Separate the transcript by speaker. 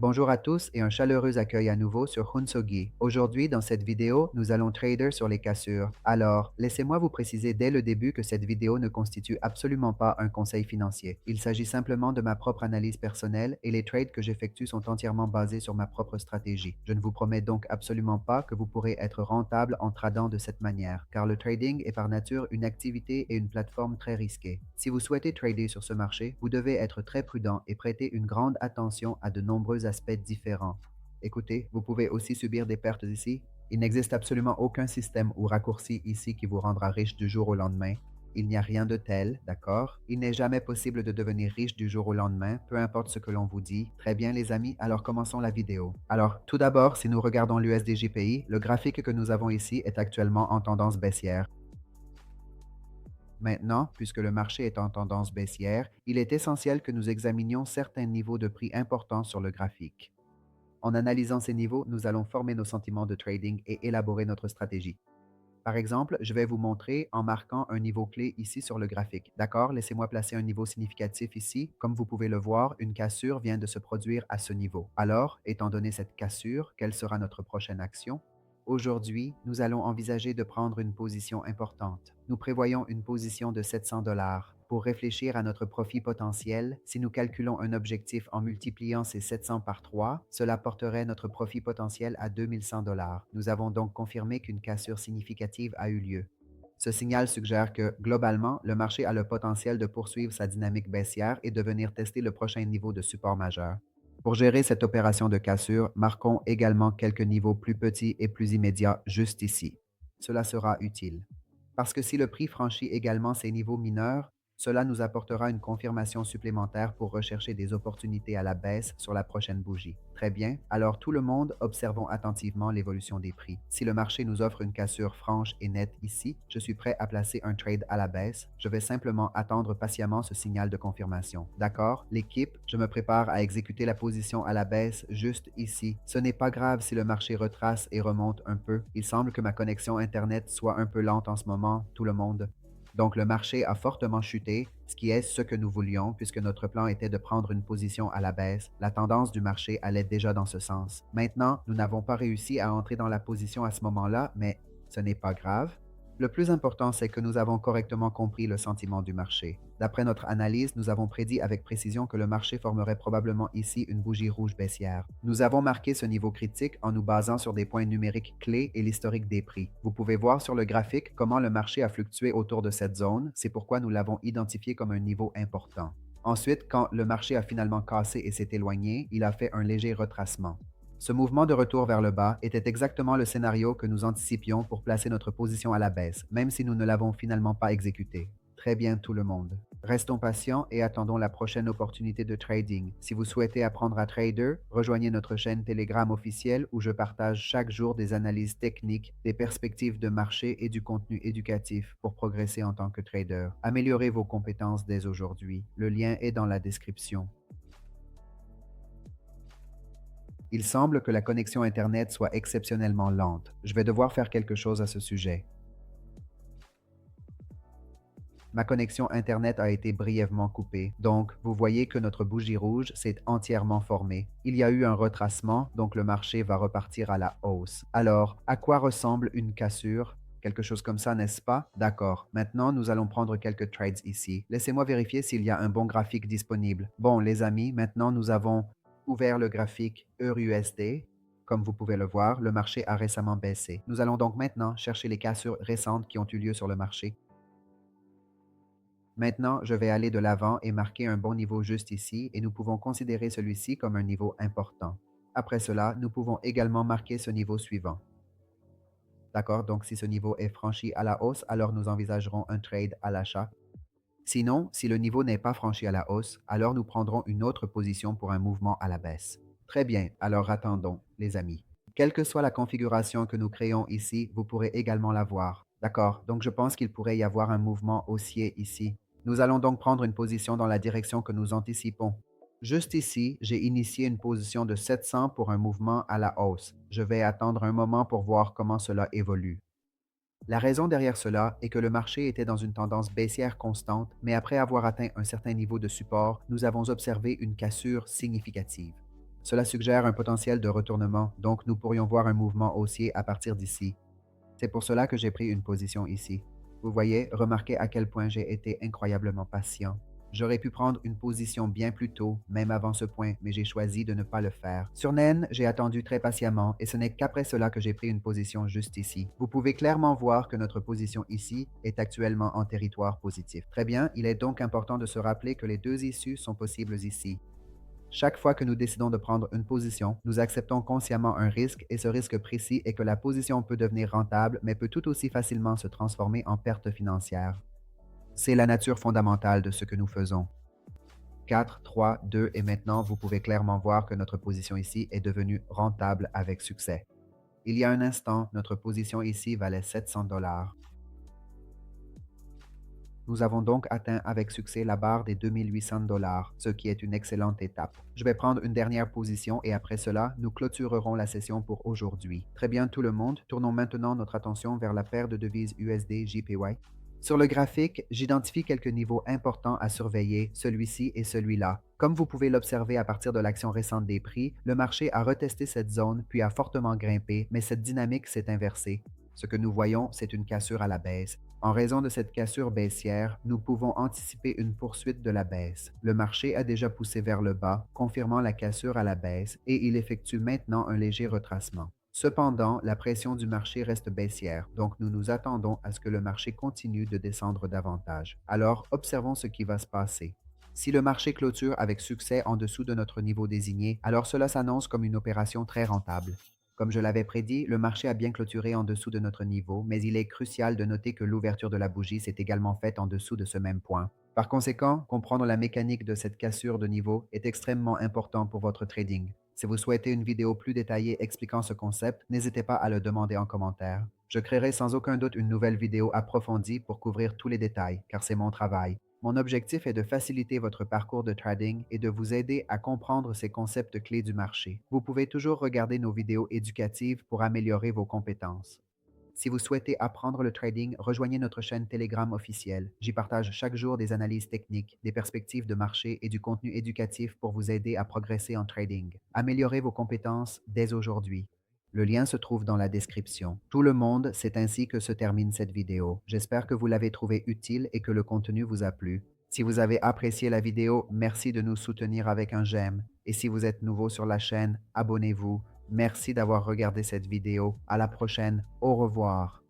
Speaker 1: Bonjour à tous et un chaleureux accueil à nouveau sur Hunsogi. Aujourd'hui, dans cette vidéo, nous allons trader sur les cassures. Alors, laissez-moi vous préciser dès le début que cette vidéo ne constitue absolument pas un conseil financier. Il s'agit simplement de ma propre analyse personnelle et les trades que j'effectue sont entièrement basés sur ma propre stratégie. Je ne vous promets donc absolument pas que vous pourrez être rentable en tradant de cette manière, car le trading est par nature une activité et une plateforme très risquée. Si vous souhaitez trader sur ce marché, vous devez être très prudent et prêter une grande attention à de nombreux aspects différents. Écoutez, vous pouvez aussi subir des pertes ici. Il n'existe absolument aucun système ou raccourci ici qui vous rendra riche du jour au lendemain. Il n'y a rien de tel, d'accord? Il n'est jamais possible de devenir riche du jour au lendemain, peu importe ce que l'on vous dit. Très bien les amis, alors commençons la vidéo. Alors, tout d'abord, si nous regardons l'USDJPI, le graphique que nous avons ici est actuellement en tendance baissière. Maintenant, puisque le marché est en tendance baissière, il est essentiel que nous examinions certains niveaux de prix importants sur le graphique. En analysant ces niveaux, nous allons former nos sentiments de trading et élaborer notre stratégie. Par exemple, je vais vous montrer en marquant un niveau clé ici sur le graphique. D'accord? Laissez-moi placer un niveau significatif ici. Comme vous pouvez le voir, une cassure vient de se produire à ce niveau. Alors, étant donné cette cassure, quelle sera notre prochaine action? Aujourd'hui, nous allons envisager de prendre une position importante. Nous prévoyons une position de 700 dollars. Pour réfléchir à notre profit potentiel, si nous calculons un objectif en multipliant ces 700 par 3, cela porterait notre profit potentiel à 2100 dollars. Nous avons donc confirmé qu'une cassure significative a eu lieu. Ce signal suggère que, globalement, le marché a le potentiel de poursuivre sa dynamique baissière et de venir tester le prochain niveau de support majeur. Pour gérer cette opération de cassure, marquons également quelques niveaux plus petits et plus immédiats juste ici. Cela sera utile. Parce que si le prix franchit également ces niveaux mineurs, cela nous apportera une confirmation supplémentaire pour rechercher des opportunités à la baisse sur la prochaine bougie. Très bien, alors tout le monde, observons attentivement l'évolution des prix. Si le marché nous offre une cassure franche et nette ici, je suis prêt à placer un trade à la baisse. Je vais simplement attendre patiemment ce signal de confirmation. D'accord? L'équipe, je me prépare à exécuter la position à la baisse juste ici. Ce n'est pas grave si le marché retrace et remonte un peu. Il semble que ma connexion Internet soit un peu lente en ce moment, tout le monde. Donc, le marché a fortement chuté, ce qui est ce que nous voulions puisque notre plan était de prendre une position à la baisse. La tendance du marché allait déjà dans ce sens. Maintenant, nous n'avons pas réussi à entrer dans la position à ce moment-là, mais ce n'est pas grave. Le plus important, c'est que nous avons correctement compris le sentiment du marché. D'après notre analyse, nous avons prédit avec précision que le marché formerait probablement ici une bougie rouge baissière. Nous avons marqué ce niveau critique en nous basant sur des points numériques clés et l'historique des prix. Vous pouvez voir sur le graphique comment le marché a fluctué autour de cette zone, c'est pourquoi nous l'avons identifié comme un niveau important. Ensuite, quand le marché a finalement cassé et s'est éloigné, il a fait un léger retracement. Ce mouvement de retour vers le bas était exactement le scénario que nous anticipions pour placer notre position à la baisse, même si nous ne l'avons finalement pas exécuté. Très bien tout le monde. Restons patients et attendons la prochaine opportunité de trading. Si vous souhaitez apprendre à trader, rejoignez notre chaîne Telegram officielle où je partage chaque jour des analyses techniques, des perspectives de marché et du contenu éducatif pour progresser en tant que trader. Améliorez vos compétences dès aujourd'hui. Le lien est dans la description. Il semble que la connexion Internet soit exceptionnellement lente. Je vais devoir faire quelque chose à ce sujet. Ma connexion Internet a été brièvement coupée, donc vous voyez que notre bougie rouge s'est entièrement formée. Il y a eu un retracement, donc le marché va repartir à la hausse. Alors, à quoi ressemble une cassure? Quelque chose comme ça, n'est-ce pas? D'accord. Maintenant, nous allons prendre quelques trades ici. Laissez-moi vérifier s'il y a un bon graphique disponible. Bon, les amis, maintenant nous avons ouvert le graphique EURUSD. Comme vous pouvez le voir, le marché a récemment baissé. Nous allons donc maintenant chercher les cassures récentes qui ont eu lieu sur le marché. Maintenant, je vais aller de l'avant et marquer un bon niveau juste ici et nous pouvons considérer celui-ci comme un niveau important. Après cela, nous pouvons également marquer ce niveau suivant. D'accord? Donc, si ce niveau est franchi à la hausse, alors nous envisagerons un trade à l'achat. Sinon, si le niveau n'est pas franchi à la hausse, alors nous prendrons une autre position pour un mouvement à la baisse. Très bien, alors attendons, les amis. Quelle que soit la configuration que nous créons ici, vous pourrez également la voir. D'accord, donc je pense qu'il pourrait y avoir un mouvement haussier ici. Nous allons donc prendre une position dans la direction que nous anticipons. Juste ici, j'ai initié une position de 700 pour un mouvement à la hausse. Je vais attendre un moment pour voir comment cela évolue. La raison derrière cela est que le marché était dans une tendance baissière constante, mais après avoir atteint un certain niveau de support, nous avons observé une cassure significative. Cela suggère un potentiel de retournement, donc nous pourrions voir un mouvement haussier à partir d'ici. C'est pour cela que j'ai pris une position ici. Vous voyez, remarquez à quel point j'ai été incroyablement patient. J'aurais pu prendre une position bien plus tôt, même avant ce point, mais j'ai choisi de ne pas le faire. Sur Naine, j'ai attendu très patiemment et ce n'est qu'après cela que j'ai pris une position juste ici. Vous pouvez clairement voir que notre position ici est actuellement en territoire positif. Très bien, il est donc important de se rappeler que les deux issues sont possibles ici. Chaque fois que nous décidons de prendre une position, nous acceptons consciemment un risque et ce risque précis est que la position peut devenir rentable mais peut tout aussi facilement se transformer en perte financière. C'est la nature fondamentale de ce que nous faisons. 4, 3, 2 et maintenant vous pouvez clairement voir que notre position ici est devenue rentable avec succès. Il y a un instant, notre position ici valait 700 $. Nous avons donc atteint avec succès la barre des 2 800 $, ce qui est une excellente étape. Je vais prendre une dernière position et après cela, nous clôturerons la session pour aujourd'hui. Très bien tout le monde, tournons maintenant notre attention vers la paire de devises USD JPY. Sur le graphique, j'identifie quelques niveaux importants à surveiller, celui-ci et celui-là. Comme vous pouvez l'observer à partir de l'action récente des prix, le marché a retesté cette zone puis a fortement grimpé, mais cette dynamique s'est inversée. Ce que nous voyons, c'est une cassure à la baisse. En raison de cette cassure baissière, nous pouvons anticiper une poursuite de la baisse. Le marché a déjà poussé vers le bas, confirmant la cassure à la baisse, et il effectue maintenant un léger retracement. Cependant, la pression du marché reste baissière, donc nous nous attendons à ce que le marché continue de descendre davantage. Alors, observons ce qui va se passer. Si le marché clôture avec succès en dessous de notre niveau désigné, alors cela s'annonce comme une opération très rentable. Comme je l'avais prédit, le marché a bien clôturé en dessous de notre niveau, mais il est crucial de noter que l'ouverture de la bougie s'est également faite en dessous de ce même point. Par conséquent, comprendre la mécanique de cette cassure de niveau est extrêmement important pour votre trading. Si vous souhaitez une vidéo plus détaillée expliquant ce concept, n'hésitez pas à le demander en commentaire. Je créerai sans aucun doute une nouvelle vidéo approfondie pour couvrir tous les détails, car c'est mon travail. Mon objectif est de faciliter votre parcours de trading et de vous aider à comprendre ces concepts clés du marché. Vous pouvez toujours regarder nos vidéos éducatives pour améliorer vos compétences. Si vous souhaitez apprendre le trading, rejoignez notre chaîne Telegram officielle. J'y partage chaque jour des analyses techniques, des perspectives de marché et du contenu éducatif pour vous aider à progresser en trading. Améliorez vos compétences dès aujourd'hui. Le lien se trouve dans la description. Tout le monde, c'est ainsi que se termine cette vidéo. J'espère que vous l'avez trouvée utile et que le contenu vous a plu. Si vous avez apprécié la vidéo, merci de nous soutenir avec un j'aime. Et si vous êtes nouveau sur la chaîne, abonnez-vous. Merci d'avoir regardé cette vidéo. À la prochaine. Au revoir.